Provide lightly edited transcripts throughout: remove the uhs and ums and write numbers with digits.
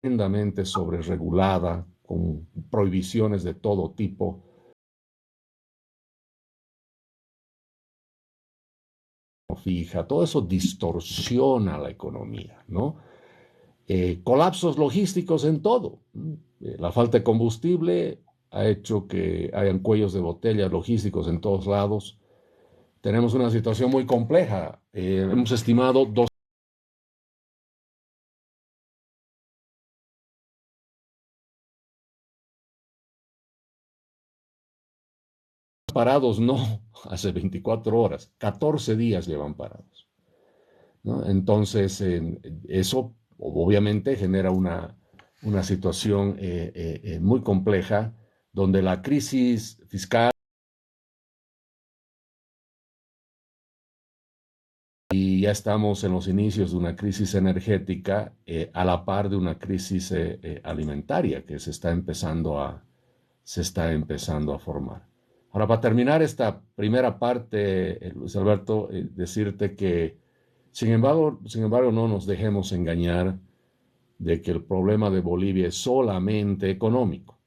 tremendamente sobreregulada, con prohibiciones de todo tipo, fija, todo eso distorsiona la economía, ¿no? Colapsos logísticos en todo. La falta de combustible ha hecho que hayan cuellos de botella logísticos en todos lados. Tenemos una situación muy compleja. Hemos estimado dos parados, no hace 24 horas, 14 días llevan parados, ¿no? Entonces, eso obviamente genera una situación muy compleja donde la crisis fiscal y ya estamos en los inicios de una crisis energética a la par de una crisis alimentaria que se está empezando a formar. Ahora, para terminar esta primera parte, Luis Alberto, decirte que, sin embargo, no nos dejemos engañar de que el problema de Bolivia es solamente económico.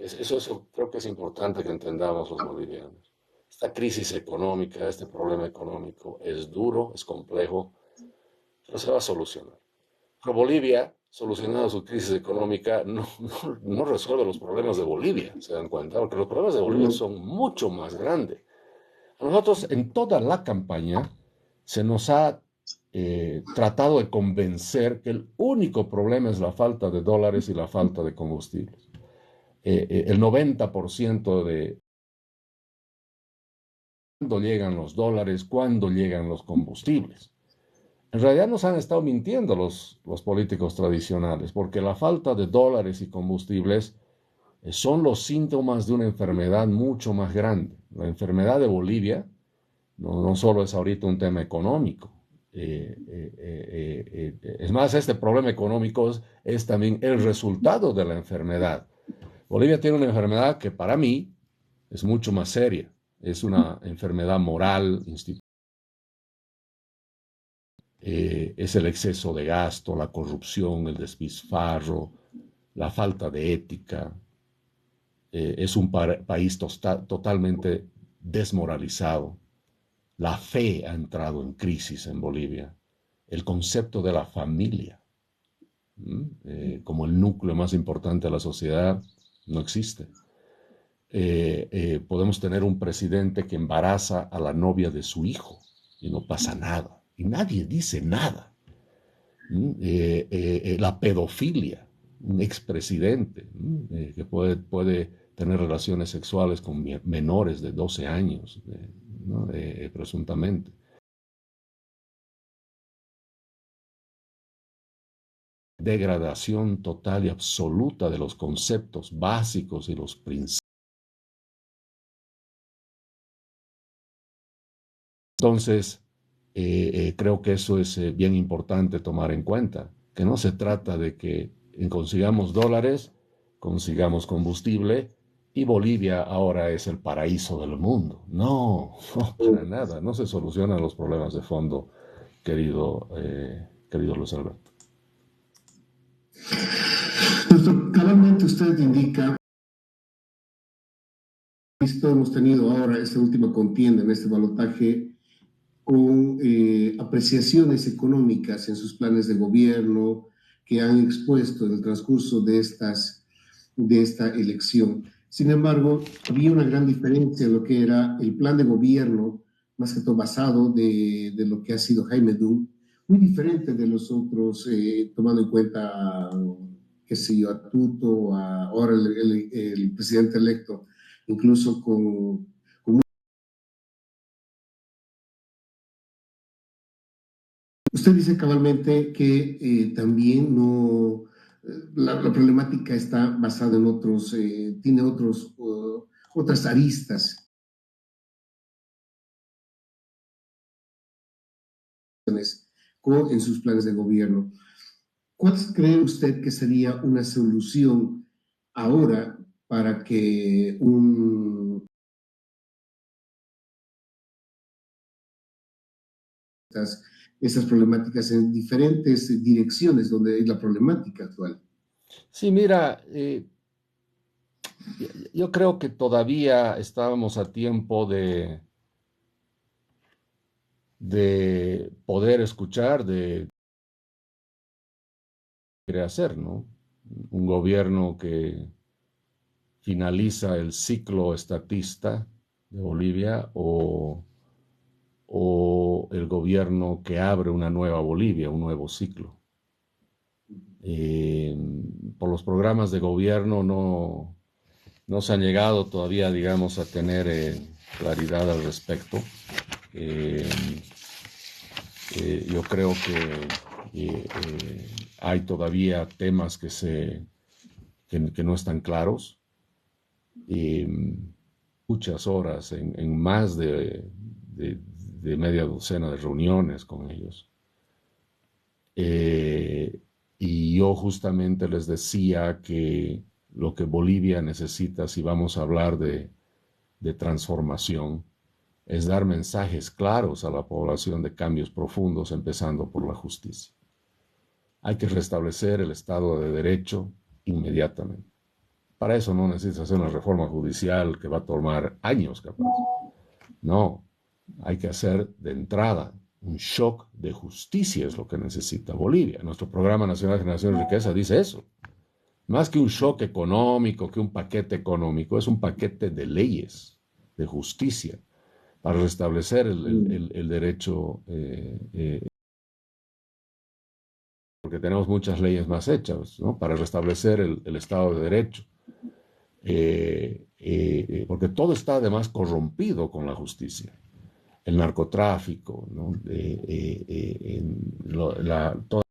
Eso creo que es importante que entendamos los bolivianos. Esta crisis económica, este problema económico es duro, es complejo, pero se va a solucionar. Pero Bolivia, solucionando su crisis económica, no resuelve los problemas de Bolivia, ¿se dan cuenta? Porque los problemas de Bolivia son mucho más grandes. A nosotros en toda la campaña se nos ha tratado de convencer que el único problema es la falta de dólares y la falta de combustibles. El 90% de cuándo llegan los dólares, cuándo llegan los combustibles. En realidad nos han estado mintiendo los políticos tradicionales, porque la falta de dólares y combustibles son los síntomas de una enfermedad mucho más grande. La enfermedad de Bolivia no solo es ahorita un tema económico. Es más, este problema económico es también el resultado de la enfermedad. Bolivia tiene una enfermedad que para mí es mucho más seria. Es una enfermedad moral, es el exceso de gasto, la corrupción, el despilfarro, la falta de ética. Es un país totalmente desmoralizado. La fe ha entrado en crisis en Bolivia. El concepto de la familia, como el núcleo más importante de la sociedad, no existe. Podemos tener un presidente que embaraza a la novia de su hijo y no pasa nada. Y nadie dice nada. La pedofilia, un expresidente que puede tener relaciones sexuales con menores de 12 años, ¿no? Presuntamente. Degradación total y absoluta de los conceptos básicos y los principios. Entonces, creo que eso es bien importante tomar en cuenta, que no se trata de que consigamos dólares, consigamos combustible y Bolivia ahora es el paraíso del mundo. No, no, para nada, no se solucionan los problemas de fondo, querido Luis Alberto. Doctor, cabalmente usted indica, esto hemos tenido ahora esta última contienda en este balotaje con apreciaciones económicas en sus planes de gobierno que han expuesto en el transcurso de esta elección. Sin embargo, había una gran diferencia en lo que era el plan de gobierno, más que todo basado de lo que ha sido Jaime Dum, muy diferente de los otros, tomando en cuenta, qué sé yo, a Tuto, ahora el presidente electo, incluso con. Usted dice cabalmente que también no, la problemática está basada en otros, tiene otras aristas en sus planes de gobierno. ¿Cuál cree usted que sería una solución ahora para que esas problemáticas en diferentes direcciones donde es la problemática actual. Sí, mira, yo creo que todavía estábamos a tiempo de poder escuchar, de querer hacer, ¿no? Un gobierno que finaliza el ciclo estatista de Bolivia o el gobierno que abre una nueva Bolivia, un nuevo ciclo. Eh, por los programas de gobierno no se han llegado todavía, digamos, a tener claridad al respecto. Eh, yo creo que hay todavía temas que no están claros. Muchas horas, en más de media docena de reuniones con ellos. Y yo justamente les decía que lo que Bolivia necesita, si vamos a hablar de transformación, es dar mensajes claros a la población de cambios profundos, empezando por la justicia. Hay que restablecer el Estado de Derecho inmediatamente. Para eso no necesitas hacer una reforma judicial que va a tomar años, capaz. No, hay que hacer de entrada un shock de justicia, es lo que necesita Bolivia. Nuestro Programa Nacional de Generación de Riqueza dice eso. Más que un shock económico, que un paquete económico, es un paquete de leyes, de justicia, para restablecer el derecho, porque tenemos muchas leyes más hechas, ¿no? Para restablecer el Estado de Derecho. Porque todo está además corrompido con la justicia. El narcotráfico, ¿no? Todo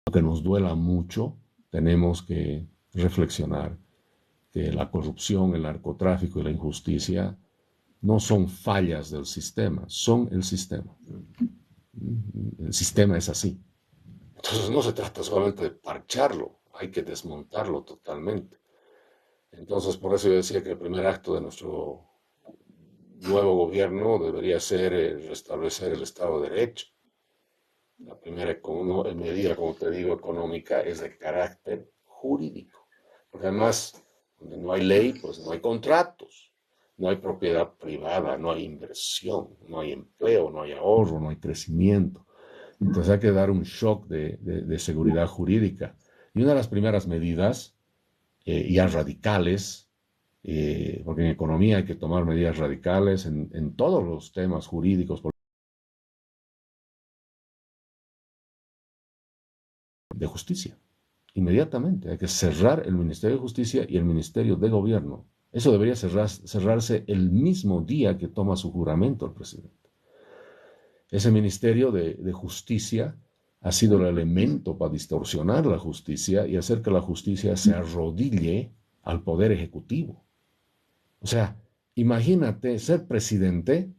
lo que nos duela mucho, tenemos que reflexionar que la corrupción, el narcotráfico y la injusticia no son fallas del sistema, son el sistema. El sistema es así. Entonces no se trata solamente de parcharlo, hay que desmontarlo totalmente. Entonces por eso yo decía que el primer acto de nuestro nuevo gobierno debería ser restablecer el Estado de Derecho. La primera medida, como te digo, económica es de carácter jurídico. Porque además, donde no hay ley, pues no hay contratos, no hay propiedad privada, no hay inversión, no hay empleo, no hay ahorro, no hay crecimiento. Entonces hay que dar un shock de seguridad jurídica. Y una de las primeras medidas, ya radicales, porque en economía hay que tomar medidas radicales en todos los temas jurídicos de justicia. Inmediatamente hay que cerrar el Ministerio de Justicia y el Ministerio de Gobierno. Eso debería cerrarse el mismo día que toma su juramento el presidente. Ese Ministerio de Justicia ha sido el elemento para distorsionar la justicia y hacer que la justicia se arrodille al Poder Ejecutivo. O sea, imagínate ser presidente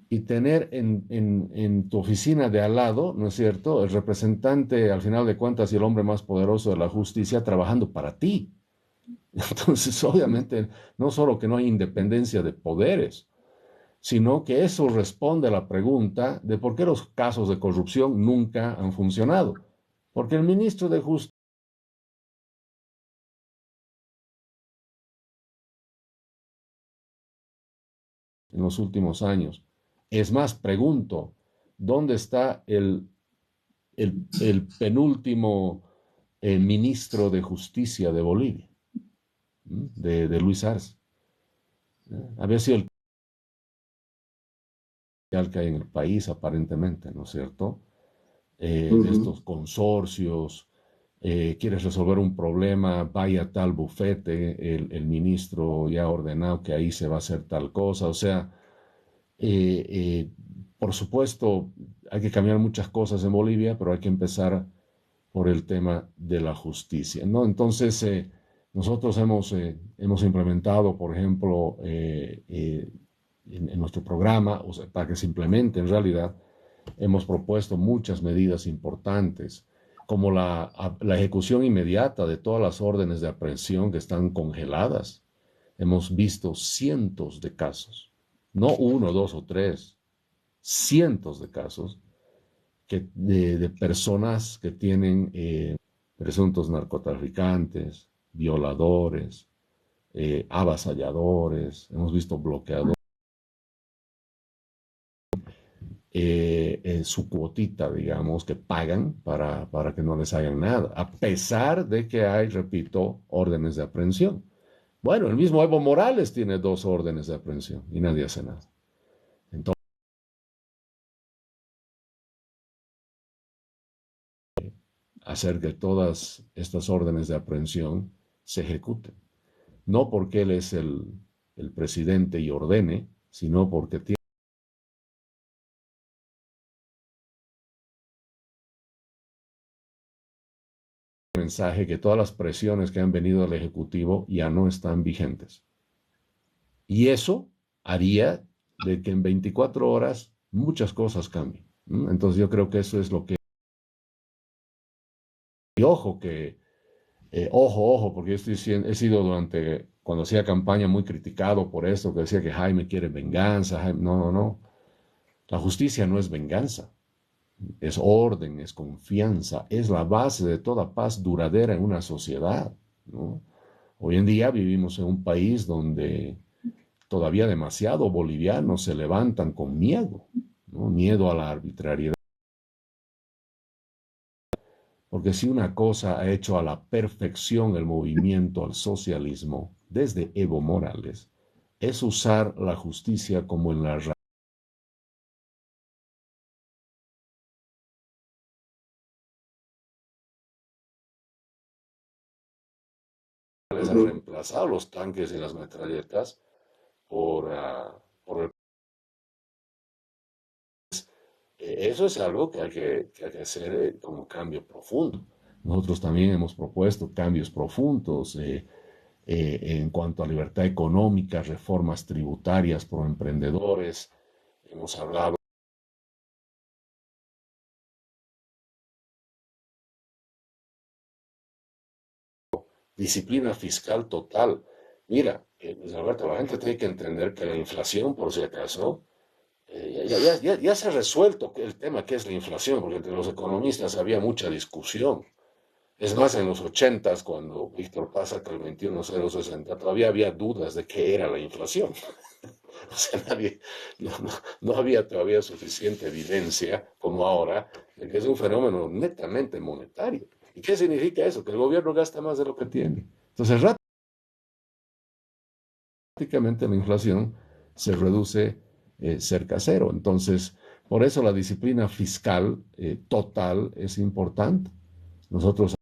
y tener en tu oficina de al lado, ¿no es cierto?, el representante, al final de cuentas, y el hombre más poderoso de la justicia trabajando para ti. Entonces, obviamente, no solo que no hay independencia de poderes, sino que eso responde a la pregunta de por qué los casos de corrupción nunca han funcionado. Porque el ministro de Justicia en los últimos años, es más, pregunto, ¿dónde está el penúltimo ministro de Justicia de Bolivia, de Luis Arce? Había sido el que hay en el país, aparentemente, ¿no es cierto? De estos consorcios, quieres resolver un problema, vaya a tal bufete, el ministro ya ha ordenado que ahí se va a hacer tal cosa, o sea, eh, eh, por supuesto, hay que cambiar muchas cosas en Bolivia, pero hay que empezar por el tema de la justicia, ¿no? Entonces, nosotros hemos implementado, por ejemplo, en nuestro programa, o sea, para que se implemente en realidad, hemos propuesto muchas medidas importantes, como la ejecución inmediata de todas las órdenes de aprehensión que están congeladas. hemos visto cientos de casos, no uno, dos o tres, cientos de casos de personas que tienen presuntos narcotraficantes, violadores, avasalladores, hemos visto bloqueadores, su cuotita, digamos, que pagan para que no les hagan nada, a pesar de que hay, repito, órdenes de aprehensión. Bueno, el mismo Evo Morales tiene 2 órdenes de aprehensión y nadie hace nada. Entonces, hacer que todas estas órdenes de aprehensión se ejecuten. No porque él es el presidente y ordene, sino porque tiene un mensaje que todas las presiones que han venido al Ejecutivo ya no están vigentes. Y eso haría de que en 24 horas muchas cosas cambien. Entonces yo creo que eso es lo que... Y ojo que ojo, porque yo he sido durante, cuando hacía campaña, muy criticado por esto, que decía que Jaime quiere venganza. No. La justicia no es venganza, es orden, es confianza, es la base de toda paz duradera en una sociedad, ¿no? Hoy en día vivimos en un país donde todavía demasiado bolivianos se levantan con miedo, ¿no? Miedo a la arbitrariedad. Porque si una cosa ha hecho a la perfección el movimiento al socialismo desde Evo Morales, es usar la justicia como en la les ha reemplazado los tanques y las metralletas por el... Eso es algo que hay que hacer como cambio profundo. Nosotros también hemos propuesto cambios profundos en cuanto a libertad económica, reformas tributarias por emprendedores. Hemos hablado disciplina fiscal total. Mira, Luis Alberto, la gente tiene que entender que la inflación, por si acaso, ya se ha resuelto el tema que es la inflación, porque entre los economistas había mucha discusión. Es más, en los 80, cuando Víctor Paz saca el 21060, todavía había dudas de qué era la inflación. O sea, no había todavía suficiente evidencia como ahora de que es un fenómeno netamente monetario. ¿Y qué significa eso? Que el gobierno gasta más de lo que tiene. Entonces, prácticamente la inflación se reduce cerca a cero. Entonces, por eso la disciplina fiscal total es importante. Nosotros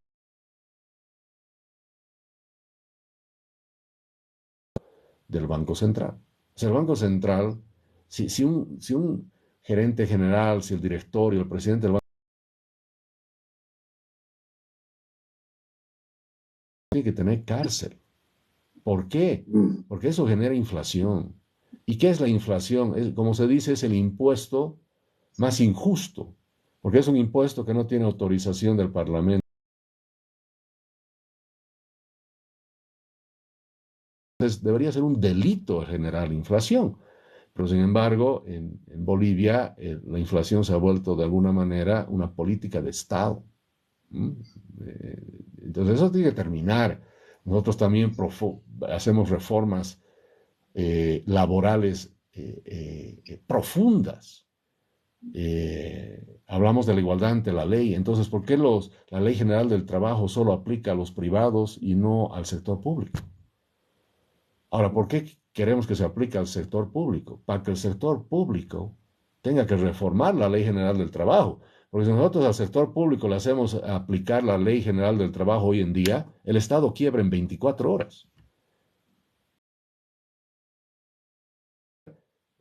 del Banco Central. O sea, el Banco Central, si un gerente general, si el directorio, el presidente del banco tiene que tener cárcel. ¿Por qué? Porque eso genera inflación. ¿Y qué es la inflación? Como se dice, es el impuesto más injusto, porque es un impuesto que no tiene autorización del Parlamento. Entonces, debería ser un delito generar inflación. Pero sin embargo, en Bolivia la inflación se ha vuelto de alguna manera una política de Estado. ¿Mm? Entonces eso tiene que terminar. Nosotros también hacemos reformas laborales profundas. Hablamos de la igualdad ante la ley. Entonces, ¿por qué la Ley General del Trabajo solo aplica a los privados y no al sector público? Ahora, ¿por qué queremos que se aplique al sector público? Para que el sector público tenga que reformar la Ley General del Trabajo. Porque si nosotros al sector público le hacemos aplicar la Ley General del Trabajo hoy en día, el Estado quiebra en 24 horas.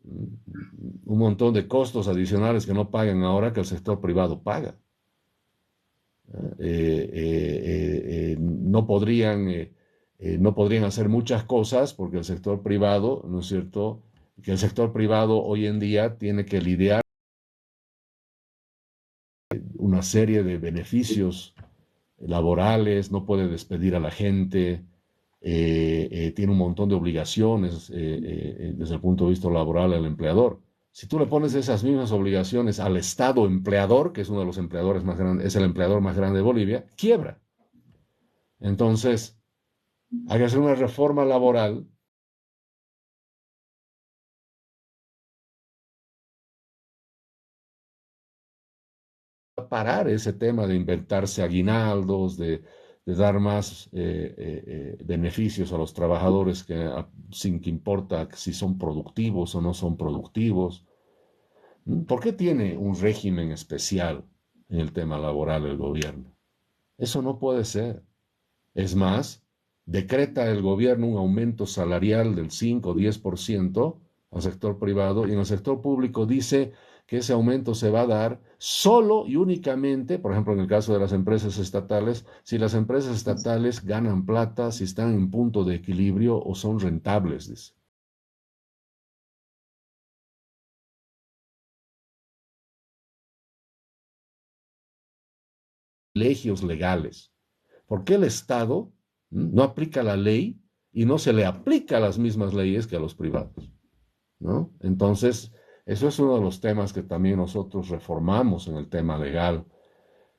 Un montón de costos adicionales que no pagan ahora que el sector privado paga. No podrían hacer muchas cosas porque el sector privado, ¿no es cierto? Que el sector privado hoy en día tiene que lidiar una serie de beneficios laborales, no puede despedir a la gente, tiene un montón de obligaciones desde el punto de vista laboral al empleador. Si tú le pones esas mismas obligaciones al Estado empleador, que es uno de los empleadores más grandes, es el empleador más grande de Bolivia, quiebra. Entonces, hay que hacer una reforma laboral para parar ese tema de inventarse aguinaldos, de dar más beneficios a los trabajadores sin que importa si son productivos o no son productivos. ¿Por qué tiene un régimen especial en el tema laboral el gobierno? Eso no puede ser. Es más, decreta el gobierno un aumento salarial del 5 o 10% al sector privado y en el sector público dice que ese aumento se va a dar solo y únicamente, por ejemplo, en el caso de las empresas estatales, si las empresas estatales ganan plata, si están en punto de equilibrio o son rentables, dice. Privilegios legales. ¿Por qué el Estado no aplica la ley y no se le aplica las mismas leyes que a los privados? ¿No? Entonces, eso es uno de los temas que también nosotros reformamos en el tema legal.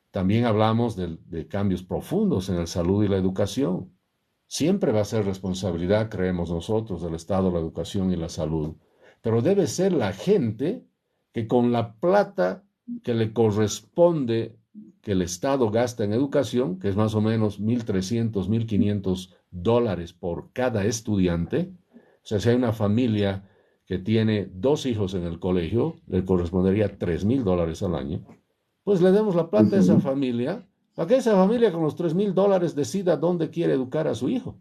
También hablamos de cambios profundos en la salud y la educación. Siempre va a ser responsabilidad, creemos nosotros, del Estado, la educación y la salud. Pero debe ser la gente que con la plata que le corresponde que el Estado gasta en educación, que es más o menos 1.300, 1.500 dólares por cada estudiante, o sea, si hay una familia que tiene 2 hijos en el colegio, le correspondería 3.000 dólares al año, pues le demos la plata a esa familia para que esa familia con los 3.000 dólares decida dónde quiere educar a su hijo.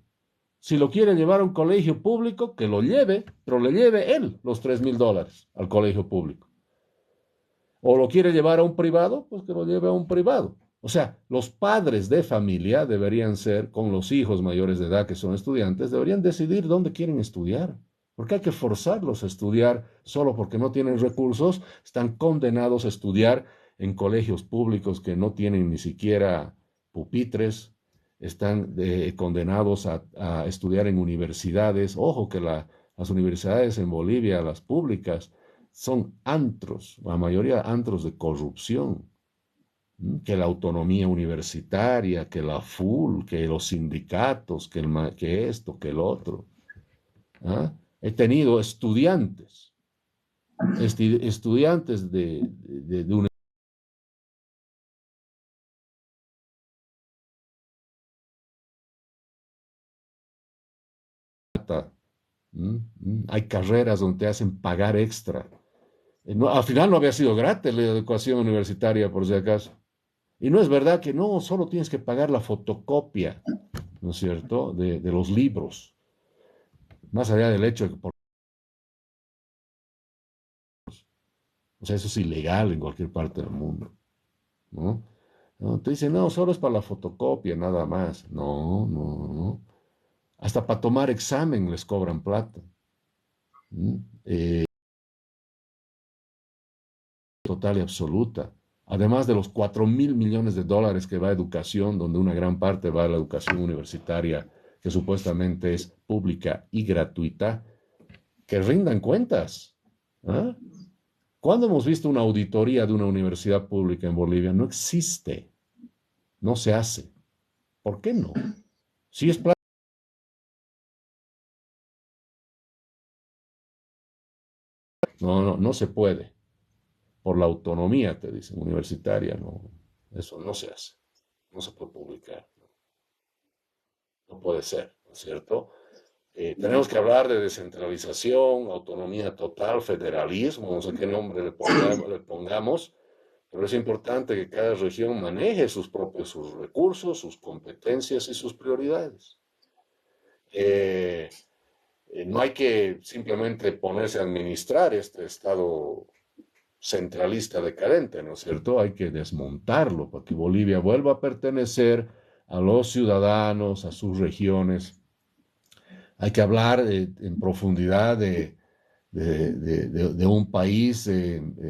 Si lo quiere llevar a un colegio público, que lo lleve, pero le lleve él los 3.000 dólares al colegio público. O lo quiere llevar a un privado, pues que lo lleve a un privado. O sea, los padres de familia deberían ser, con los hijos mayores de edad que son estudiantes, deberían decidir dónde quieren estudiar. Porque hay que forzarlos a estudiar solo porque no tienen recursos, están condenados a estudiar en colegios públicos que no tienen ni siquiera pupitres, están condenados a estudiar en universidades. Ojo que las universidades en Bolivia, las públicas, son antros, la mayoría antros de corrupción, que la autonomía universitaria, que la FUL, que los sindicatos, que esto, que el otro. ¿Ah? He tenido estudiantes de una... Hay carreras donde te hacen pagar extra. No, al final no había sido gratis la educación universitaria, por si acaso. Y no es verdad que no, solo tienes que pagar la fotocopia, ¿no es cierto?, de los libros. Más allá del hecho de que, o sea, eso es ilegal en cualquier parte del mundo, ¿no? ¿No? Te dicen, no, solo es para la fotocopia, nada más. No, no, no. Hasta para tomar examen les cobran plata. Total y absoluta. Además de los 4.000 millones de dólares que va a educación, donde una gran parte va a la educación universitaria, que supuestamente es pública y gratuita, que rindan cuentas. ¿Ah? ¿Cuándo hemos visto una auditoría de una universidad pública en Bolivia? No existe, no se hace. ¿Por qué no? Si es plata, no, no, no se puede. Por la autonomía, te dicen, universitaria, no, eso no se hace. No se puede publicar. No puede ser, ¿no es cierto? Tenemos que hablar de descentralización, autonomía total, federalismo, no sé qué nombre le pongamos, pero es importante que cada región maneje sus recursos, sus competencias y sus prioridades. No hay que simplemente ponerse a administrar este Estado centralista decadente, ¿no es cierto? Hay que desmontarlo para que Bolivia vuelva a pertenecer a los ciudadanos, a sus regiones. Hay que hablar en profundidad de un país,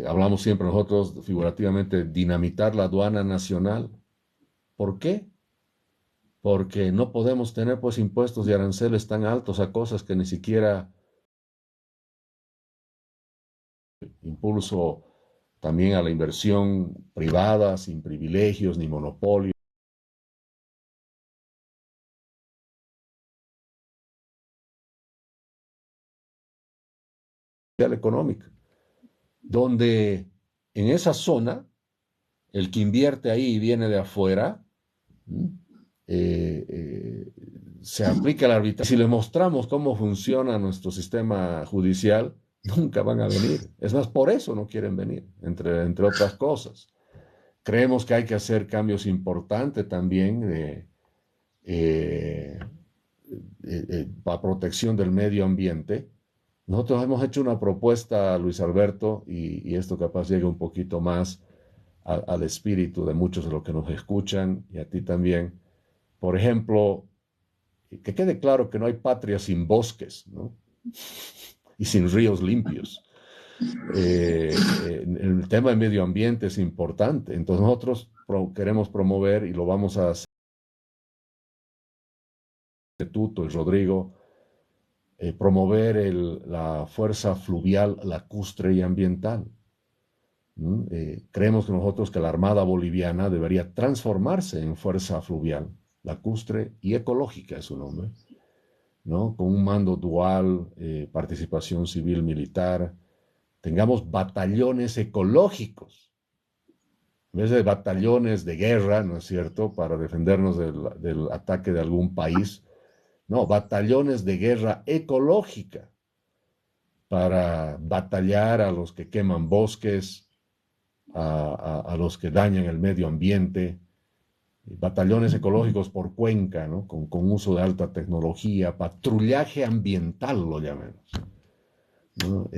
hablamos siempre nosotros figurativamente, dinamitar la aduana nacional. ¿Por qué? porque no podemos tener pues impuestos y aranceles tan altos a cosas que ni siquiera impulso también a la inversión privada, sin privilegios ni monopolios económica, donde en esa zona el que invierte ahí y viene de afuera, eh, eh, se aplica el arbitraje. Si le mostramos cómo funciona nuestro sistema judicial, nunca van a venir. Es más, por eso no quieren venir, entre otras cosas. Creemos que hay que hacer cambios importantes también para protección del medio ambiente. Nosotros hemos hecho una propuesta, Luis Alberto, y esto capaz llegue un poquito más al espíritu de muchos de los que nos escuchan y a ti también. Por ejemplo, que quede claro que no hay patria sin bosques, ¿no? Y sin ríos limpios. El tema del medio ambiente es importante. Entonces nosotros queremos promover y lo vamos a hacer, Tuto y Rodrigo, promover la fuerza fluvial, lacustre y ambiental. Creemos que nosotros que la Armada Boliviana debería transformarse en fuerza fluvial, lacustre y ecológica es su nombre, ¿no? Con un mando dual, participación civil militar, tengamos batallones ecológicos, en vez de batallones de guerra, ¿no es cierto?, para defendernos del ataque de algún país, no, batallones de guerra ecológica para batallar a los que queman bosques, a los que dañan el medio ambiente, batallones ecológicos por cuenca, ¿no? Con uso de alta tecnología, patrullaje ambiental lo llamemos, ¿no?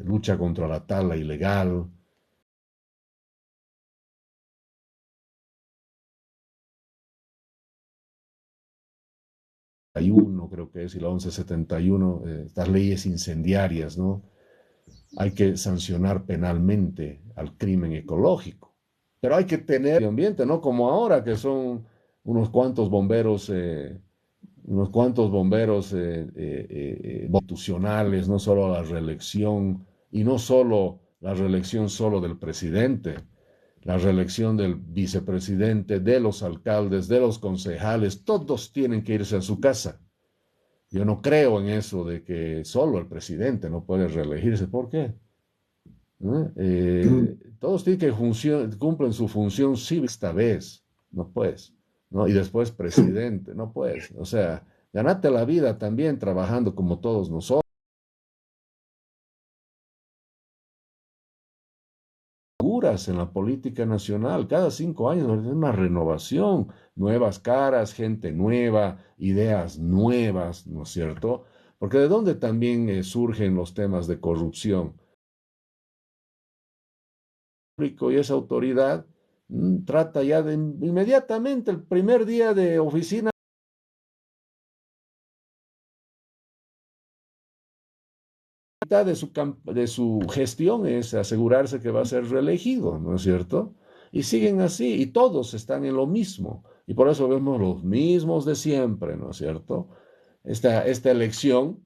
Lucha contra la tala ilegal. Creo que es, y la 1171, estas leyes incendiarias, ¿no? Hay que sancionar penalmente al crimen ecológico. Pero hay que tener medio ambiente, no como ahora que son unos cuantos bomberos, institucionales, no solo la reelección, y no solo la reelección solo del presidente, la reelección del vicepresidente, de los alcaldes, de los concejales, todos tienen que irse a su casa. Yo no creo en eso de que solo el presidente no puede reelegirse. ¿Por qué? Todos tienen que cumplen su función cívica esta vez, no puedes, ¿no? Y después presidente, no puedes. O sea, ganate la vida también trabajando como todos nosotros. En la política nacional, cada 5 años hay una renovación, nuevas caras, gente nueva, ideas nuevas, ¿no es cierto? Porque de dónde también surgen los temas de corrupción. Y esa autoridad trata ya de inmediatamente el primer día de oficina de su gestión es asegurarse que va a ser reelegido, ¿no es cierto? Y siguen así, y todos están en lo mismo, y por eso vemos los mismos de siempre, ¿no es cierto? Esta elección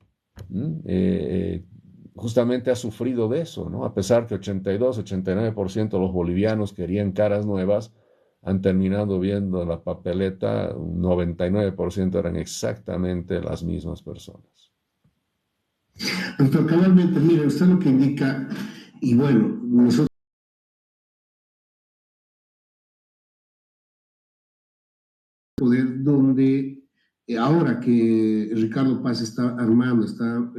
justamente ha sufrido de eso, ¿no? A pesar que 82, 89% de los bolivianos querían caras nuevas, han terminado viendo la papeleta, un 99% eran exactamente las mismas personas. Doctor, cabalmente, mire, usted lo que indica, y bueno, nosotros poder donde ahora que Ricardo Paz está armando, está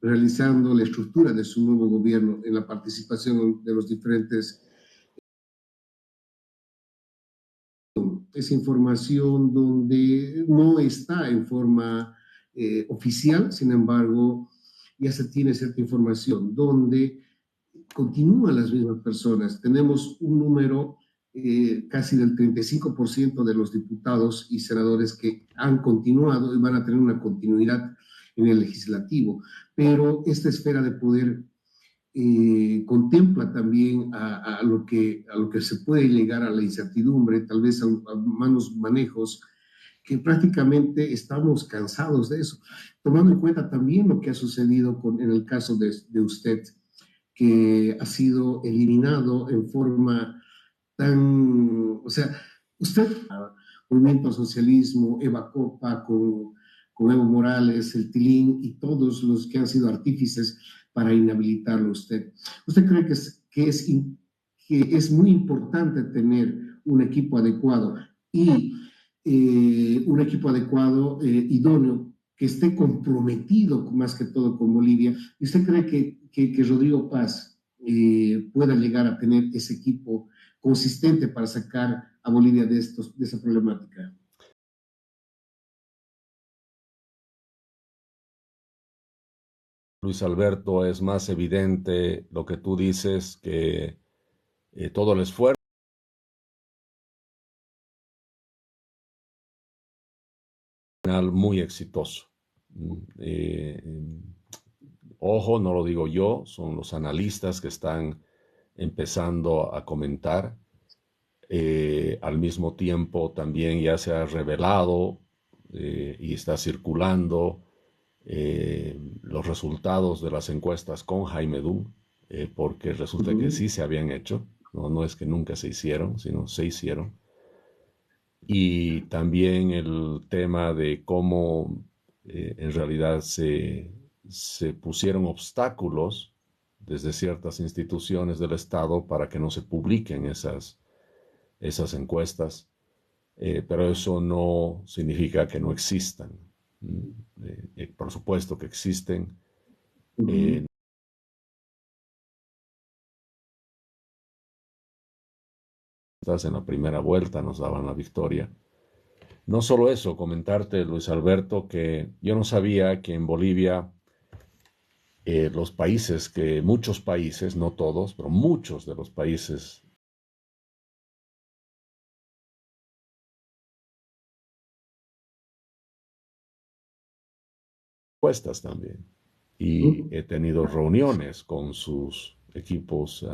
realizando la estructura de su nuevo gobierno en la participación de los diferentes, esa información donde no está en forma oficial, sin embargo, ya se tiene cierta información donde continúan las mismas personas. Tenemos un número casi del 35% de los diputados y senadores que han continuado y van a tener una continuidad en el legislativo. Pero esta esfera de poder contempla también a lo que se puede llegar a la incertidumbre, tal vez a malos manejos que prácticamente estamos cansados de eso, tomando en cuenta también lo que ha sucedido en el caso de usted, que ha sido eliminado en forma tan, o sea, usted, Movimiento al Socialismo, Eva Copa, con Evo Morales, el Tilín y todos los que han sido artífices para inhabilitarlo a usted. ¿Usted cree que es muy importante tener un equipo adecuado y un equipo adecuado, idóneo, que esté comprometido más que todo con Bolivia? ¿Y usted cree que Rodrigo Paz pueda llegar a tener ese equipo consistente para sacar a Bolivia de esa problemática? Luis Alberto, es más evidente lo que tú dices que todo el esfuerzo final muy exitoso. Eh, Ojo, no lo digo yo, son los analistas que están empezando a comentar. Al mismo tiempo también ya se ha revelado y está circulando los resultados de las encuestas con Jaime Dum, porque resulta que sí se habían hecho, no, no es que nunca se hicieron, sino se hicieron. Y también el tema de cómo en realidad se pusieron obstáculos desde ciertas instituciones del Estado para que no se publiquen esas encuestas, pero eso no significa que no existan. Por supuesto que existen. En la primera vuelta nos daban la victoria. No solo eso, comentarte, Luis Alberto, que yo no sabía que en Bolivia los países, que muchos países, no todos, pero muchos de los países encuestas también. Y he tenido reuniones con sus equipos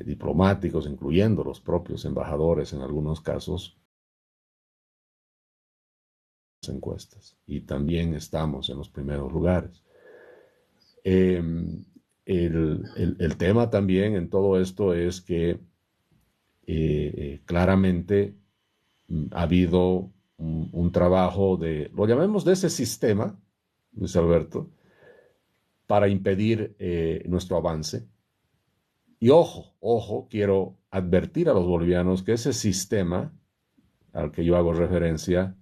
diplomáticos, incluyendo los propios embajadores en algunos casos, encuestas. Y también estamos en los primeros lugares. El tema también en todo esto es que claramente ha habido un trabajo lo llamemos de ese sistema, Luis Alberto, para impedir nuestro avance. Y ojo, quiero advertir a los bolivianos que ese sistema al que yo hago referencia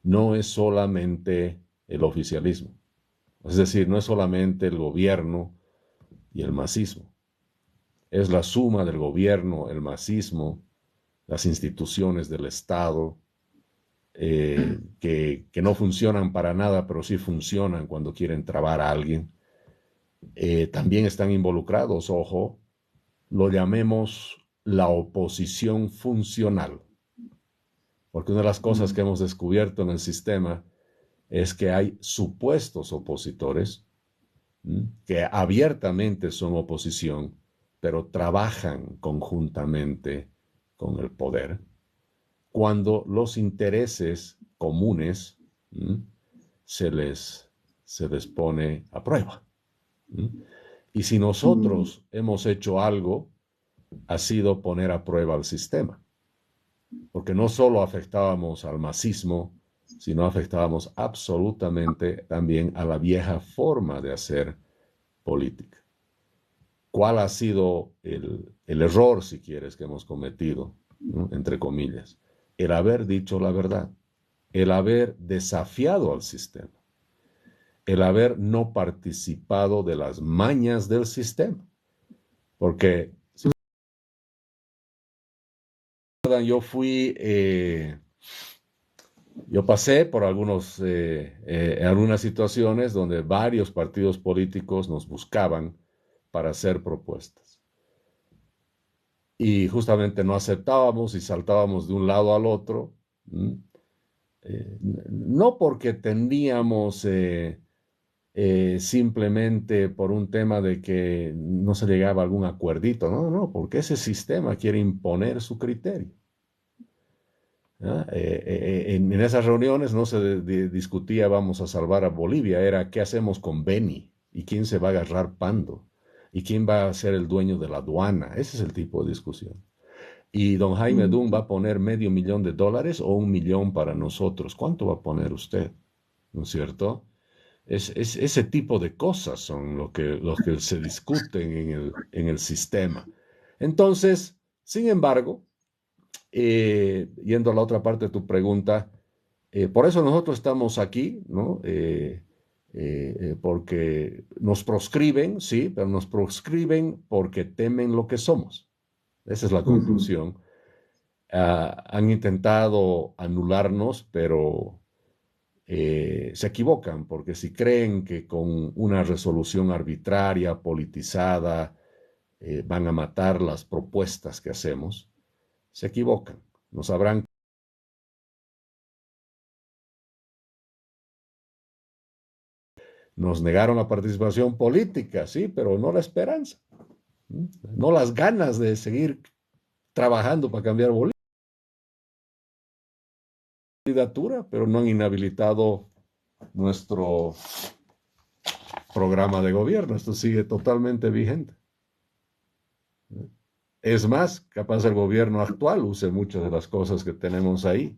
no es solamente el oficialismo. Es decir, no es solamente el gobierno y el masismo. Es la suma del gobierno, el masismo, las instituciones del Estado, que no funcionan para nada, pero sí funcionan cuando quieren trabar a alguien. También están involucrados, ojo, lo llamemos la oposición funcional. Porque una de las cosas que hemos descubierto en el sistema es que hay supuestos opositores que abiertamente son oposición, pero trabajan conjuntamente con el poder, cuando los intereses comunes se les pone a prueba. Y si nosotros hemos hecho algo, ha sido poner a prueba el sistema, porque no solo afectábamos al masismo, sino afectábamos absolutamente también a la vieja forma de hacer política. ¿Cuál ha sido el error, si quieres, que hemos cometido, ¿no? Entre comillas? El haber dicho la verdad, el haber desafiado al sistema, el haber no participado de las mañas del sistema. Porque, si recuerdan, yo pasé por algunas situaciones donde varios partidos políticos nos buscaban para hacer propuestas. Y justamente no aceptábamos y saltábamos de un lado al otro, no porque teníamos simplemente por un tema de que no se llegaba a algún acuerdito, no, porque ese sistema quiere imponer su criterio. ¿Ah? En esas reuniones no se discutía vamos a salvar a Bolivia, era qué hacemos con Beni y quién se va a agarrar Pando y quién va a ser el dueño de la aduana. Ese es el tipo de discusión. Y don Jaime Dunn va a poner $500,000 o 1 millón para nosotros. ¿Cuánto va a poner usted? ¿No es cierto? Ese tipo de cosas son lo que se discuten en el sistema. Entonces, sin embargo, yendo a la otra parte de tu pregunta, por eso nosotros estamos aquí, ¿no? Porque nos proscriben, sí, pero nos proscriben porque temen lo que somos. Esa es la Ujú. conclusión. Han intentado anularnos, pero se equivocan, porque si creen que con una resolución arbitraria, politizada, van a matar las propuestas que hacemos, se equivocan. Nos habrán Nos negaron la participación política, sí, pero no la esperanza, no las ganas de seguir trabajando para cambiar Bolivia, pero no han inhabilitado nuestro programa de gobierno. Esto sigue totalmente vigente. Es más, capaz el gobierno actual use muchas de las cosas que tenemos ahí.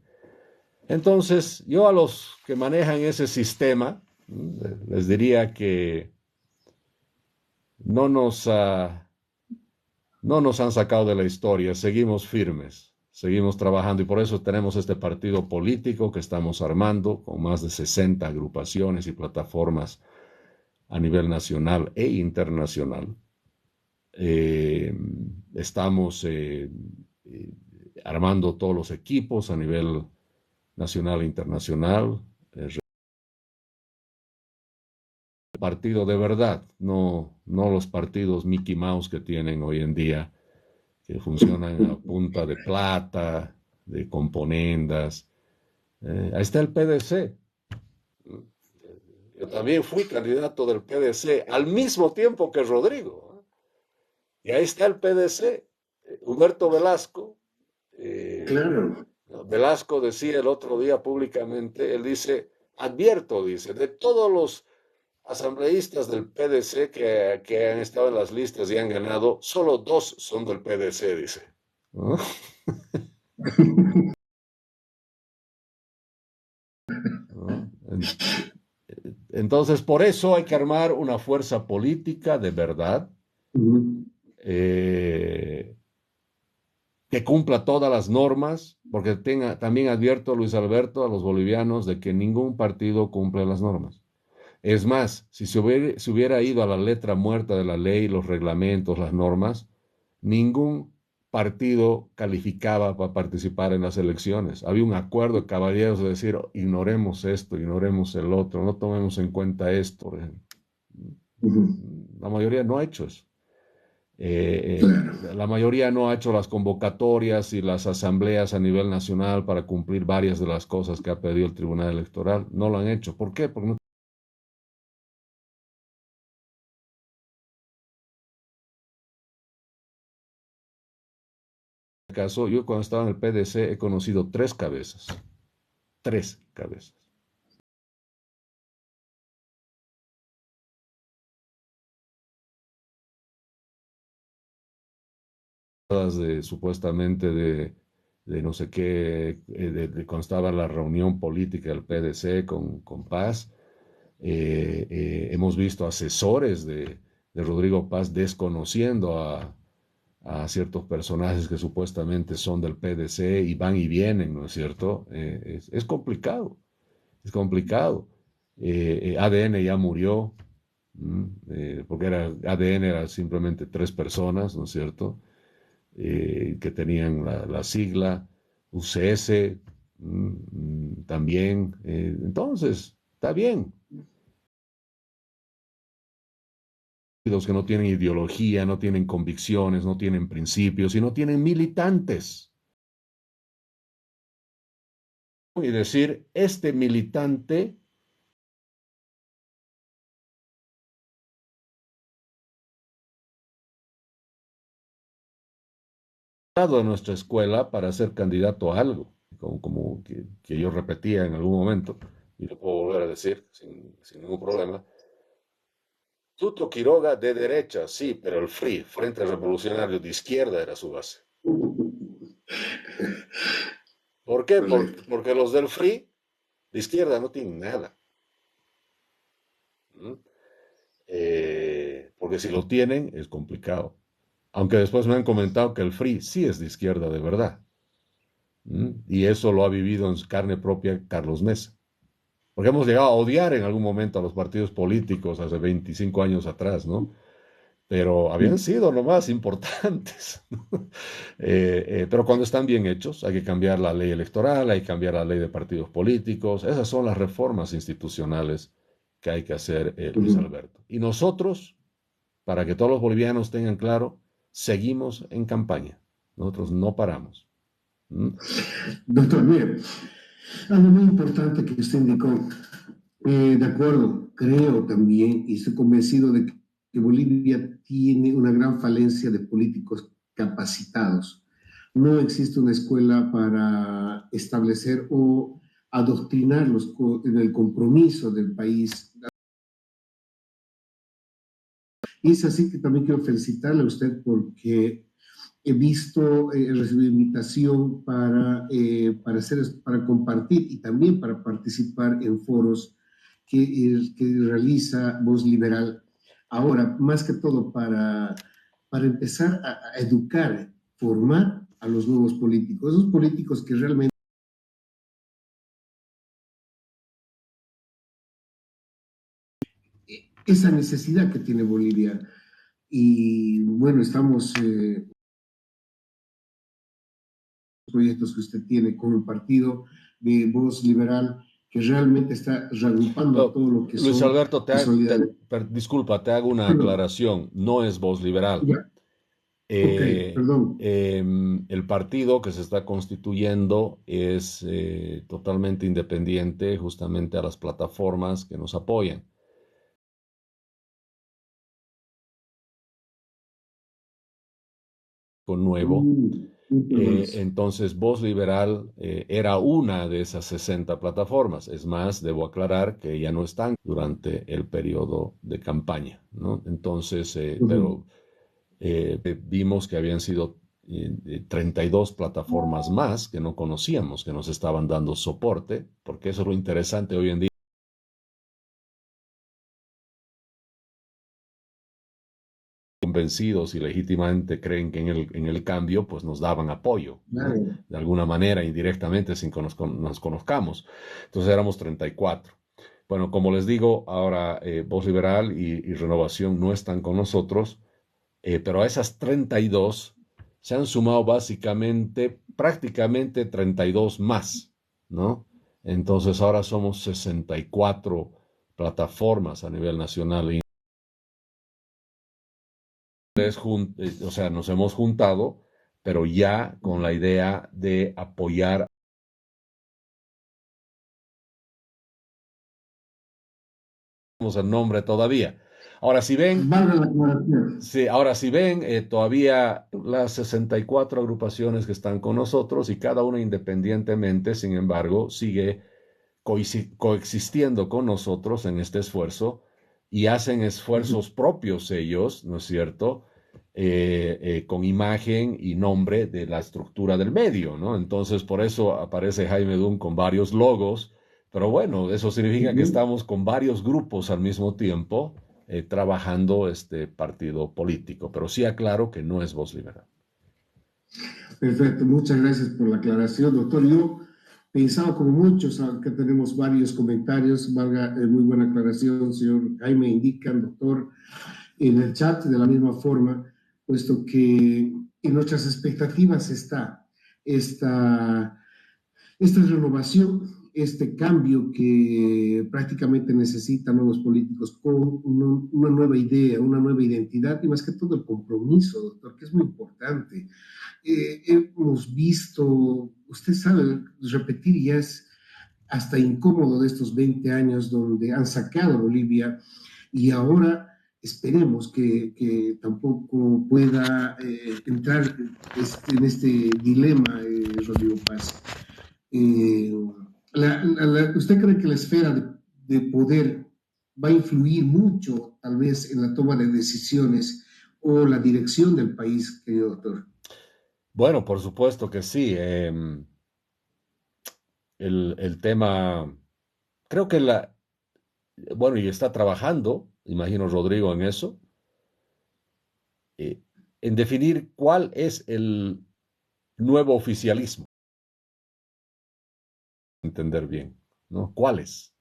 Entonces, yo a los que manejan ese sistema les diría que no nos, no nos han sacado de la historia, seguimos firmes, seguimos trabajando y por eso tenemos este partido político que estamos armando con más de 60 agrupaciones y plataformas a nivel nacional e internacional. Estamos eh, armando todos los equipos a nivel nacional e internacional. Partido de verdad, no los partidos Mickey Mouse que tienen hoy en día, que funcionan a punta de plata, de componendas. Ahí está el PDC. Yo también fui candidato del PDC al mismo tiempo que Rodrigo. Y ahí está el PDC. Humberto Velasco. eh, Claro. Velasco decía el otro día públicamente, él dice, advierto, dice, de todos los asambleístas del PDC que han estado en las listas y han ganado, solo 2 son del PDC, dice. ¿No? ¿No? Entonces, por eso hay que armar una fuerza política de verdad, Ujú. eh, que cumpla todas las normas, porque también advierto, Luis Alberto, a los bolivianos de que ningún partido cumple las normas. Es más, si se hubiera ido a la letra muerta de la ley, los reglamentos, las normas, ningún partido calificaba para participar en las elecciones. Había un acuerdo de caballeros de decir, ignoremos esto, ignoremos el otro, no tomemos en cuenta esto. Ujú. La mayoría no ha hecho eso. Claro. La mayoría no ha hecho las convocatorias y las asambleas a nivel nacional para cumplir varias de las cosas que ha pedido el Tribunal Electoral. No lo han hecho. ¿Por qué? Porque no caso. Yo cuando estaba en el PDC he conocido 3 cabezas. 3 cabezas. Supuestamente de no sé qué, cuando estaba la reunión política del PDC con Paz, hemos visto asesores de Rodrigo Paz desconociendo a ciertos personajes que supuestamente son del PDC y van y vienen, ¿no es cierto? Es complicado, es complicado. ADN ya murió, porque ADN era simplemente 3 personas, ¿no es cierto? Que tenían la sigla, UCS también. Entonces, está bien. Los que no tienen ideología, no tienen convicciones, no tienen principios y no tienen militantes. Y decir, este militante ha dado a nuestra escuela para ser candidato a algo. como que yo repetía en algún momento, y lo puedo volver a decir sin ningún problema. Tuto Quiroga de derecha, sí, pero el FRI, Frente Revolucionario de Izquierda, era su base. ¿Por qué? Correcto. Porque los del FRI de izquierda no tienen nada. ¿Mm? Porque si lo tienen, es complicado. Aunque después me han comentado que el FRI sí es de izquierda de verdad. ¿Mm? Y eso lo ha vivido en carne propia Carlos Mesa. Porque hemos llegado a odiar en algún momento a los partidos políticos hace 25 años atrás, ¿no? Pero habían sido lo más importantes. ¿No? Pero cuando están bien hechos, hay que cambiar la ley electoral, hay que cambiar la ley de partidos políticos. Esas son las reformas institucionales que hay que hacer, Luis Alberto. Y nosotros, para que todos los bolivianos tengan claro, seguimos en campaña. Nosotros no paramos. ¿Mm? Doctor, mire, algo muy importante que usted indicó. De acuerdo, creo también y estoy convencido de que Bolivia tiene una gran falencia de políticos capacitados. No existe una escuela para establecer o adoctrinarlos en el compromiso del país. Y es así que también quiero felicitarle a usted porque he visto, he recibido invitación para compartir y también para participar en foros que realiza Voz Liberal. Ahora, más que todo, para empezar a educar, formar a los nuevos políticos, esos políticos que realmente esa necesidad que tiene Bolivia. Y bueno, estamos proyectos que usted tiene con el partido de Voz Liberal, que realmente está reagrupando a todo lo que Luis son Alberto, personalidades. disculpa, te hago una aclaración. No es Voz Liberal. Ya, ok, perdón. El partido que se está constituyendo es totalmente independiente justamente a las plataformas que nos apoyan. Con nuevo. Entonces, Voz Liberal era una de esas 60 plataformas. Es más, debo aclarar que ya no están durante el periodo de campaña, ¿no? Entonces, pero vimos que habían sido 32 plataformas más que no conocíamos, que nos estaban dando soporte, porque eso es lo interesante hoy en día. Convencidos y legítimamente creen que en el cambio, pues nos daban apoyo, ¿no? De alguna manera, indirectamente, sin que nos conozcamos. Entonces éramos 34. Bueno, como les digo, ahora Voz Liberal y Renovación no están con nosotros, pero a esas 32 se han sumado básicamente, prácticamente 32 más, ¿no? Entonces ahora somos 64 plataformas a nivel nacional. O sea, nos hemos juntado, pero ya con la idea de apoyar. El nombre todavía. Ahora, si ven, sí, ahora si ven, todavía las 64 agrupaciones que están con nosotros y cada una independientemente, sin embargo, sigue coexistiendo con nosotros en este esfuerzo y hacen esfuerzos propios ellos, ¿no es cierto? Con imagen y nombre de la estructura del medio, ¿no? Entonces, por eso aparece Jaime Dunn con varios logos, pero bueno, eso significa que estamos con varios grupos al mismo tiempo trabajando este partido político, pero sí aclaro que no es Voz Liberal. Perfecto, muchas gracias por la aclaración, doctor. Yo pensaba como muchos, que tenemos varios comentarios, valga muy buena aclaración, señor Jaime, indican, doctor, en el chat de la misma forma, puesto que en nuestras expectativas está esta renovación, este cambio que prácticamente necesita nuevos políticos con una nueva idea, una nueva identidad y más que todo el compromiso, doctor, que es muy importante. Hemos visto, usted sabe, repetir ya es hasta incómodo de estos 20 años donde han saqueado a Bolivia y ahora esperemos que tampoco pueda entrar en este dilema, Rodrigo Paz. Eh, ¿Usted cree que la esfera de poder va a influir mucho, tal vez, en la toma de decisiones o la dirección del país, querido doctor? Bueno, por supuesto que sí. El tema, creo que bueno, y está trabajando, imagino Rodrigo en eso, eh, en definir cuál es el nuevo oficialismo, entender bien, ¿no? ¿Cuáles?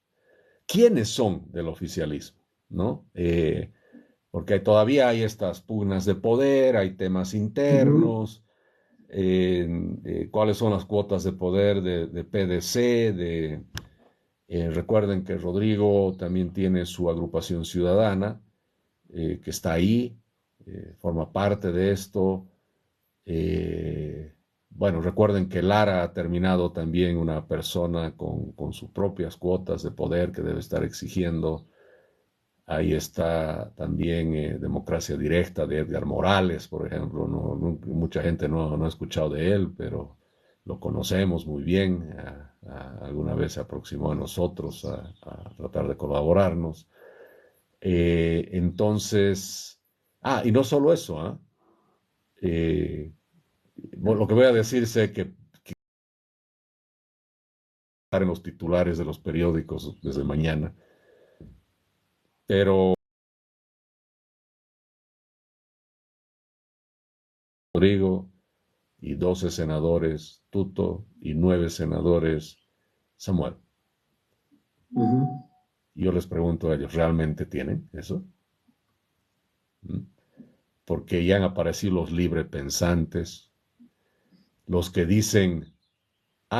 ¿Quiénes son del oficialismo? ¿No? Porque todavía hay estas pugnas de poder, hay temas Uh -huh. internos, cuáles son las cuotas de poder de PDC, recuerden que Rodrigo también tiene su agrupación ciudadana, que está ahí, forma parte de esto. Eh, bueno, recuerden que Lara ha terminado también una persona con sus propias cuotas de poder que debe estar exigiendo. Ahí está también Democracia Directa de Edgar Morales, por ejemplo. Mucha gente no ha escuchado de él, pero lo conocemos muy bien. Alguna vez se aproximó a nosotros a tratar de colaborarnos. Entonces, y no solo eso, bueno, lo que voy a decir sé que estar en los titulares de los periódicos desde mañana, pero Rodrigo y 12 senadores Tuto y 9 senadores Samuel. Uh -huh. Y yo les pregunto a ellos, ¿realmente tienen eso? ¿Mm? Porque ya han aparecido los librepensantes, los que dicen,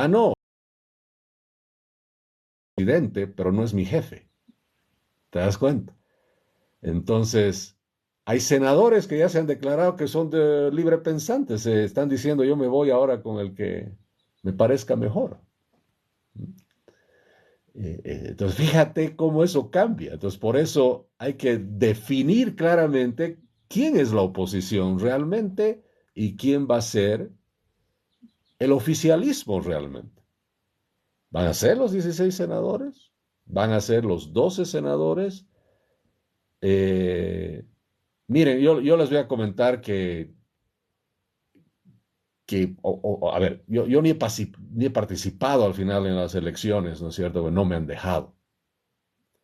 no, presidente, pero no es mi jefe. ¿Te das cuenta? Entonces, hay senadores que ya se han declarado que son de librepensantes, están diciendo yo me voy ahora con el que me parezca mejor. Entonces, fíjate cómo eso cambia. Entonces, por eso hay que definir claramente quién es la oposición realmente y quién va a ser el oficialismo realmente. ¿Van a ser los 16 senadores? ¿Van a ser los 12 senadores? Eh, Miren, yo les voy a comentar a ver, yo ni he participado al final en las elecciones, ¿no es cierto? Porque no me han dejado.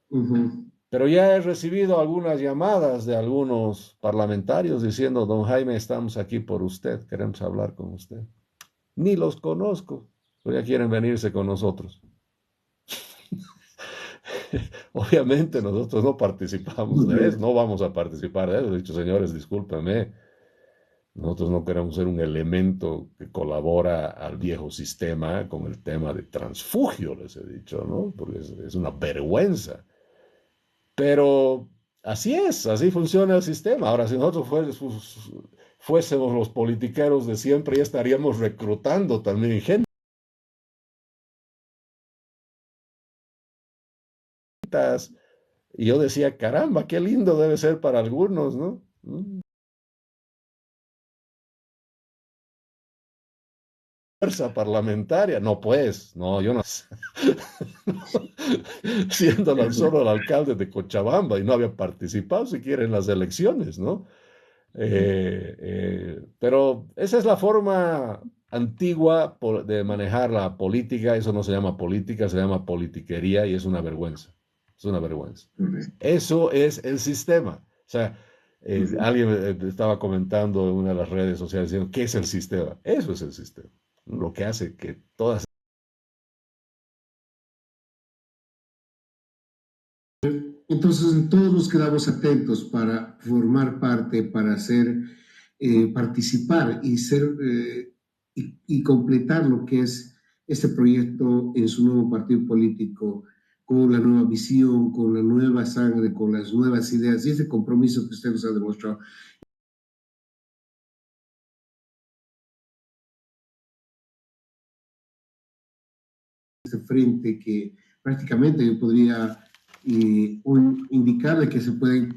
Uh -huh. Pero ya he recibido algunas llamadas de algunos parlamentarios diciendo, don Jaime, estamos aquí por usted, queremos hablar con usted. Ni los conozco, pero ya quieren venirse con nosotros. Obviamente nosotros no participamos de eso, no vamos a participar de eso. He dicho, señores, discúlpenme, nosotros no queremos ser un elemento que colabora al viejo sistema con el tema de transfugio, les he dicho, ¿no? Porque es una vergüenza. Pero así es, así funciona el sistema. Ahora, si nosotros fuésemos los politiqueros de siempre, ya estaríamos reclutando también gente. Y yo decía, caramba, qué lindo debe ser para algunos, ¿no? Fuerza parlamentaria. No, pues, no, yo no. Siendo solo el alcalde de Cochabamba y no había participado siquiera en las elecciones, ¿no? Pero esa es la forma antigua de manejar la política. Eso no se llama política, se llama politiquería y es una vergüenza. Es una vergüenza. Eso es el sistema. O sea, alguien estaba comentando en una de las redes sociales diciendo, ¿qué es el sistema? Eso es el sistema. Lo que hace que todas... Entonces, todos nos quedamos atentos para formar parte, para hacer, participar y ser y completar lo que es este proyecto en su nuevo partido político, con la nueva visión, con la nueva sangre, con las nuevas ideas y ese compromiso que usted nos ha demostrado. Este frente que prácticamente podría indicar de que se puede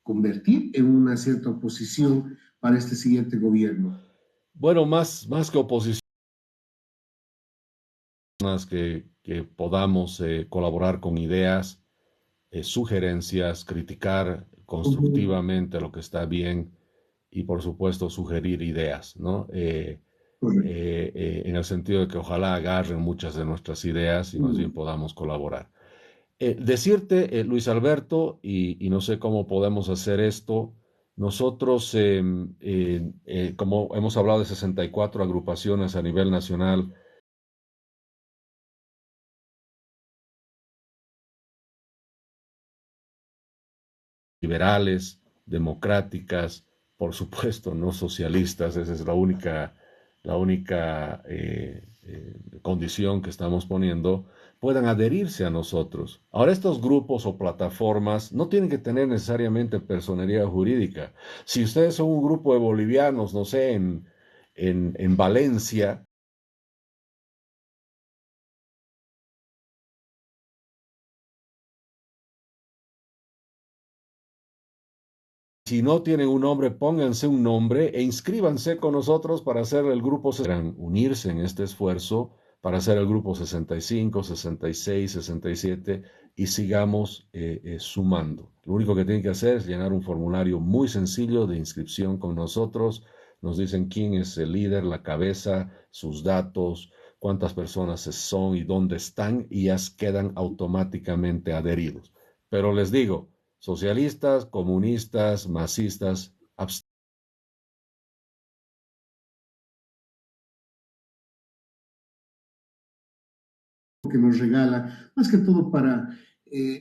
convertir en una cierta oposición para este siguiente gobierno. Bueno, más que oposición. personas que podamos colaborar con ideas, sugerencias, criticar Ujú. constructivamente lo que está bien y por supuesto sugerir ideas, ¿no? Correcto. En el sentido de que ojalá agarren muchas de nuestras ideas y más bien Mm. podamos colaborar. Decirte, Luis Alberto, y no sé cómo podemos hacer esto, nosotros, como hemos hablado de 64 agrupaciones a nivel nacional, liberales, democráticas, por supuesto, no socialistas, esa es la única condición que estamos poniendo, puedan adherirse a nosotros. Ahora, estos grupos o plataformas no tienen que tener necesariamente personería jurídica. Si ustedes son un grupo de bolivianos, no sé, en Valencia, si no tienen un nombre, pónganse un nombre e inscríbanse con nosotros para hacer el grupo. Quieran unirse en este esfuerzo para hacer el grupo 65, 66, 67 y sigamos sumando. Lo único que tienen que hacer es llenar un formulario muy sencillo de inscripción con nosotros. Nos dicen quién es el líder, la cabeza, sus datos, cuántas personas son y dónde están y ya quedan automáticamente adheridos. Pero les digo, socialistas, comunistas, masistas, Que nos regala, más que todo para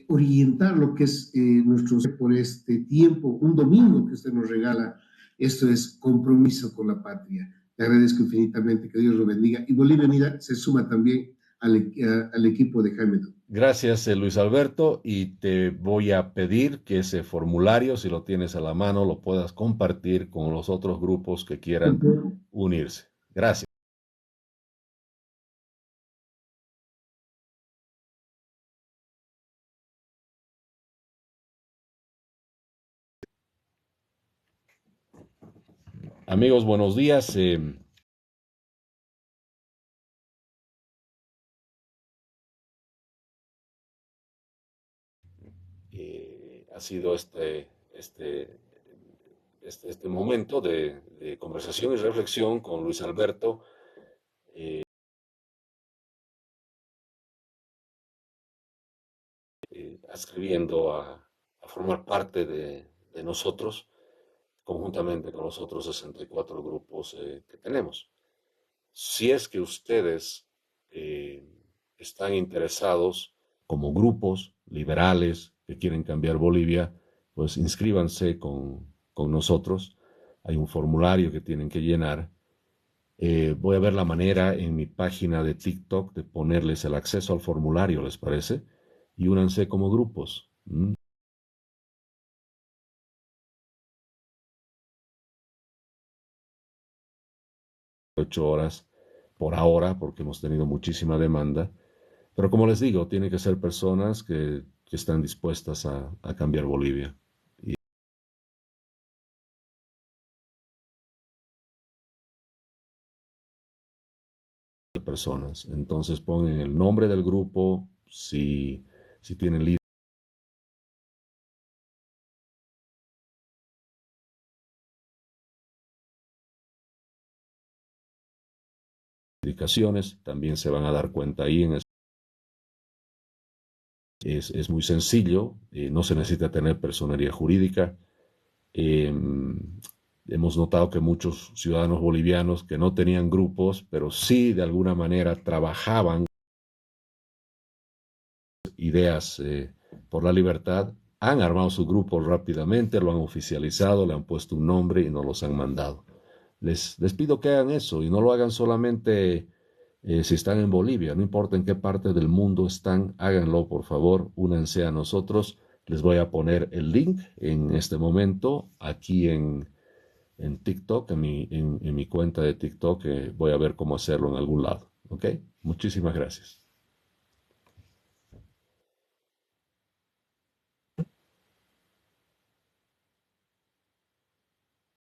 orientar lo que es nuestro por este tiempo, un domingo que usted nos regala. Esto es compromiso con la patria. Le agradezco infinitamente, que Dios lo bendiga. Y Bolivia Unida se suma también al equipo de Jaime Duque. Gracias, Luis Alberto, y te voy a pedir que ese formulario, si lo tienes a la mano, lo puedas compartir con los otros grupos que quieran unirse. Gracias. Amigos, buenos días. Ha sido este momento de conversación y reflexión con Luis Alberto, escribiendo a formar parte de nosotros, conjuntamente con los otros 64 grupos que tenemos. Si es que ustedes eh, están interesados como grupos liberales que quieren cambiar Bolivia, pues inscríbanse con nosotros. Hay un formulario que tienen que llenar. Voy a ver la manera en mi página de TikTok de ponerles el acceso al formulario, ¿les parece? Y únanse como grupos. 8 horas por ahora, porque hemos tenido muchísima demanda. Pero como les digo, tienen que ser personas que están dispuestas a cambiar Bolivia. Y personas. Entonces pongan el nombre del grupo, si tienen indicaciones, también se van a dar cuenta ahí. Es muy sencillo, no se necesita tener personería jurídica. Eh, Hemos notado que muchos ciudadanos bolivianos que no tenían grupos, pero sí de alguna manera trabajaban ideas por la libertad, han armado su grupo rápidamente, lo han oficializado, le han puesto un nombre y nos los han mandado. Les pido que hagan eso y no lo hagan solamente si están en Bolivia, no importa en qué parte del mundo están, háganlo por favor, únanse a nosotros. Les voy a poner el link en este momento aquí en TikTok, en mi cuenta de TikTok, voy a ver cómo hacerlo en algún lado. ¿Ok? Muchísimas gracias.